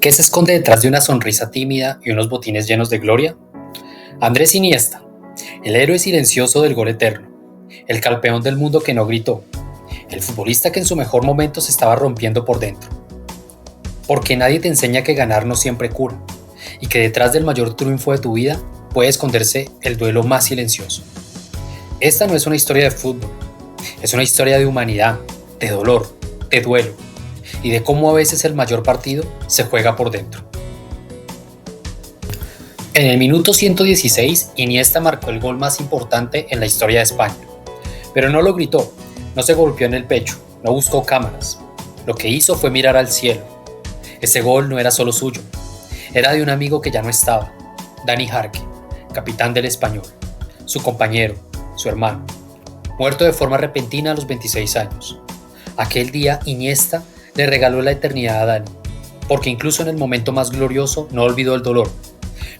¿Qué se esconde detrás de una sonrisa tímida y unos botines llenos de gloria? Andrés Iniesta, el héroe silencioso del gol eterno, el campeón del mundo que no gritó, el futbolista que en su mejor momento se estaba rompiendo por dentro. Porque nadie te enseña que ganar no siempre cura, y que detrás del mayor triunfo de tu vida puede esconderse el duelo más silencioso. Esta no es una historia de fútbol, es una historia de humanidad, de dolor, de duelo, y de cómo a veces el mayor partido se juega por dentro. En el minuto 116, Iniesta marcó el gol más importante en la historia de España. Pero no lo gritó, no se golpeó en el pecho, no buscó cámaras. Lo que hizo fue mirar al cielo. Ese gol no era solo suyo, era de un amigo que ya no estaba, Dani Jarque, capitán del Español, su compañero, su hermano, muerto de forma repentina a los 26 años. Aquel día Iniesta le regaló la eternidad a Dani, porque incluso en el momento más glorioso no olvidó el dolor,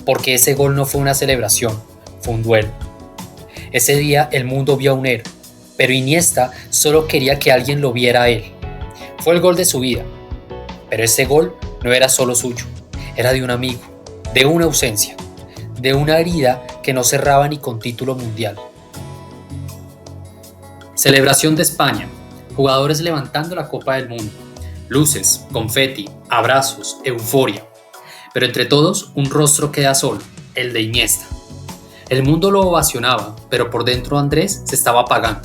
porque ese gol no fue una celebración, fue un duelo. Ese día el mundo vio a un héroe, pero Iniesta solo quería que alguien lo viera a él. Fue el gol de su vida, pero ese gol no era solo suyo, era de un amigo, de una ausencia, de una herida que no cerraba ni con título mundial. Celebración de España, jugadores levantando la Copa del Mundo, luces, confeti, abrazos, euforia. Pero entre todos, un rostro queda solo, el de Iniesta. El mundo lo ovacionaba, pero por dentro Andrés se estaba apagando.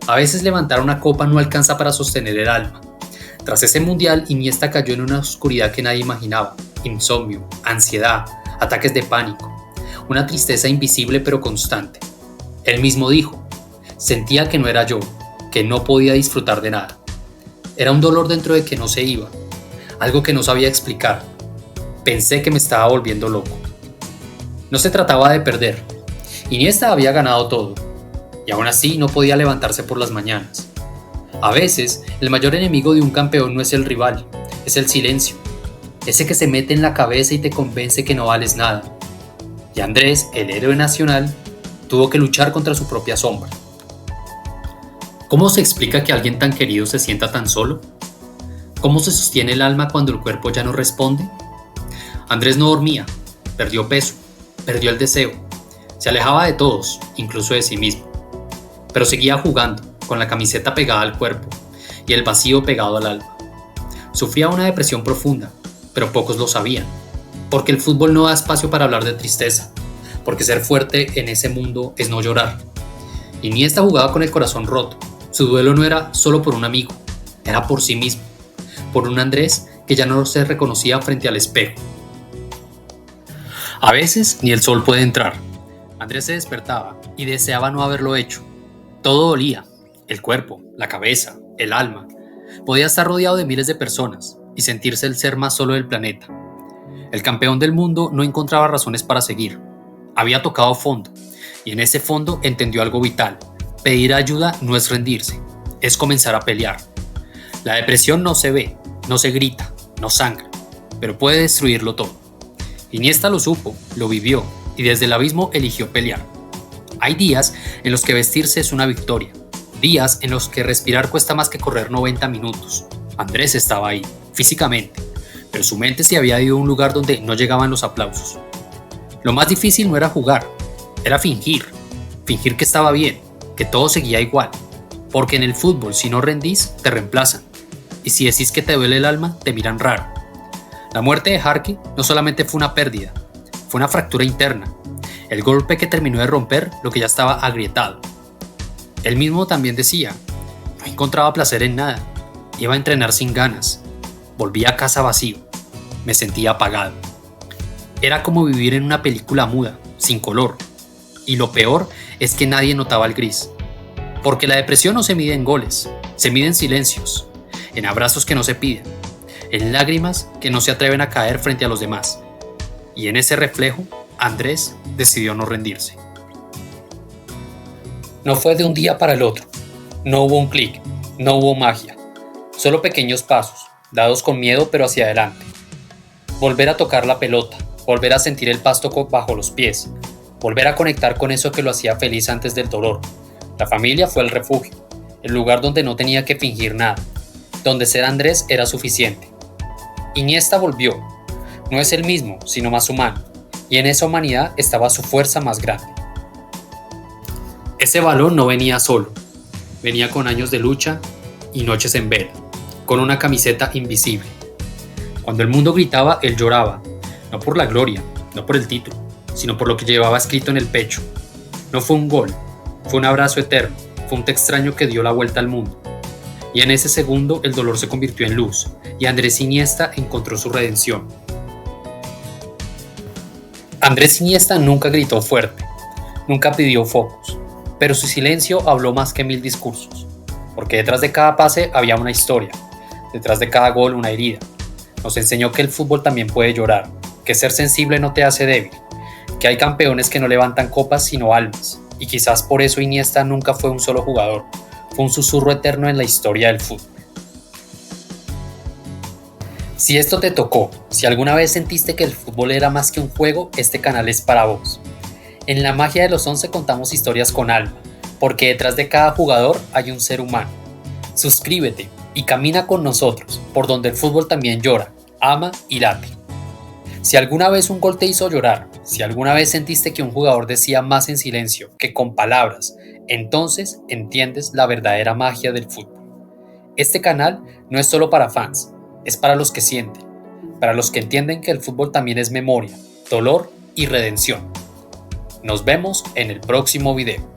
A veces levantar una copa no alcanza para sostener el alma. Tras ese mundial, Iniesta cayó en una oscuridad que nadie imaginaba. Insomnio, ansiedad, ataques de pánico. Una tristeza invisible pero constante. Él mismo dijo, sentía que no era yo, que no podía disfrutar de nada. Era un dolor dentro de que no se iba, algo que no sabía explicar. Pensé que me estaba volviendo loco. No se trataba de perder. Iniesta había ganado todo, y aún así no podía levantarse por las mañanas. A veces, el mayor enemigo de un campeón no es el rival, es el silencio. Ese que se mete en la cabeza y te convence que no vales nada. Y Andrés, el héroe nacional, tuvo que luchar contra su propia sombra. ¿Cómo se explica que alguien tan querido se sienta tan solo? ¿Cómo se sostiene el alma cuando el cuerpo ya no responde? Andrés no dormía, perdió peso, perdió el deseo, se alejaba de todos, incluso de sí mismo. Pero seguía jugando, con la camiseta pegada al cuerpo y el vacío pegado al alma. Sufría una depresión profunda, pero pocos lo sabían, porque el fútbol no da espacio para hablar de tristeza, porque ser fuerte en ese mundo es no llorar. Iniesta jugaba con el corazón roto. Su duelo no era solo por un amigo, era por sí mismo, por un Andrés que ya no se reconocía frente al espejo. A veces ni el sol puede entrar. Andrés se despertaba y deseaba no haberlo hecho. Todo dolía, el cuerpo, la cabeza, el alma. Podía estar rodeado de miles de personas y sentirse el ser más solo del planeta. El campeón del mundo no encontraba razones para seguir. Había tocado fondo y en ese fondo entendió algo vital. Pedir ayuda no es rendirse, es comenzar a pelear. La depresión no se ve, no se grita, no sangra, pero puede destruirlo todo. Iniesta lo supo, lo vivió y desde el abismo eligió pelear. Hay días en los que vestirse es una victoria, días en los que respirar cuesta más que correr 90 minutos. Andrés estaba ahí, físicamente, pero su mente se había ido a un lugar donde no llegaban los aplausos. Lo más difícil no era jugar, era fingir que estaba bien, que todo seguía igual, porque en el fútbol si no rendís, te reemplazan, y si decís que te duele el alma, te miran raro. La muerte de Jarque no solamente fue una pérdida, fue una fractura interna, el golpe que terminó de romper lo que ya estaba agrietado. Él mismo también decía, no encontraba placer en nada, iba a entrenar sin ganas, volvía a casa vacío, me sentía apagado. Era como vivir en una película muda, sin color, y lo peor es que nadie notaba el gris, porque la depresión no se mide en goles, se mide en silencios, en abrazos que no se piden, en lágrimas que no se atreven a caer frente a los demás. Y en ese reflejo, Andrés decidió no rendirse. No fue de un día para el otro, no hubo un clic, no hubo magia, solo pequeños pasos, dados con miedo pero hacia adelante. Volver a tocar la pelota, volver a sentir el pasto bajo los pies, volver a conectar con eso que lo hacía feliz antes del dolor. La familia fue el refugio, el lugar donde no tenía que fingir nada, donde ser Andrés era suficiente. Iniesta volvió, No es el mismo, sino más humano, y en esa humanidad estaba su fuerza más grande. Ese balón no venía solo, venía con años de lucha y noches en vela, con una camiseta invisible. Cuando el mundo gritaba, él lloraba, no por la gloria, no por el título, sino por lo que llevaba escrito en el pecho. No fue un gol, fue un abrazo eterno, fue un te extraño que dio la vuelta al mundo. Y en ese segundo el dolor se convirtió en luz, y Andrés Iniesta encontró su redención. Andrés Iniesta nunca gritó fuerte, nunca pidió focos, pero su silencio habló más que 1000 discursos, porque detrás de cada pase había una historia, detrás de cada gol una herida. Nos enseñó que el fútbol también puede llorar, que ser sensible no te hace débil, que hay campeones que no levantan copas sino almas, y quizás por eso Iniesta nunca fue un solo jugador, fue un susurro eterno en la historia del fútbol. Si esto te tocó, si alguna vez sentiste que el fútbol era más que un juego, este canal es para vos. En La Magia de los 11 contamos historias con alma, porque detrás de cada jugador hay un ser humano. Suscríbete y camina con nosotros, por donde el fútbol también llora, ama y late. Si alguna vez un gol te hizo llorar, si alguna vez sentiste que un jugador decía más en silencio que con palabras, entonces entiendes la verdadera magia del fútbol. Este canal no es solo para fans, es para los que sienten, para los que entienden que el fútbol también es memoria, dolor y redención. Nos vemos en el próximo video.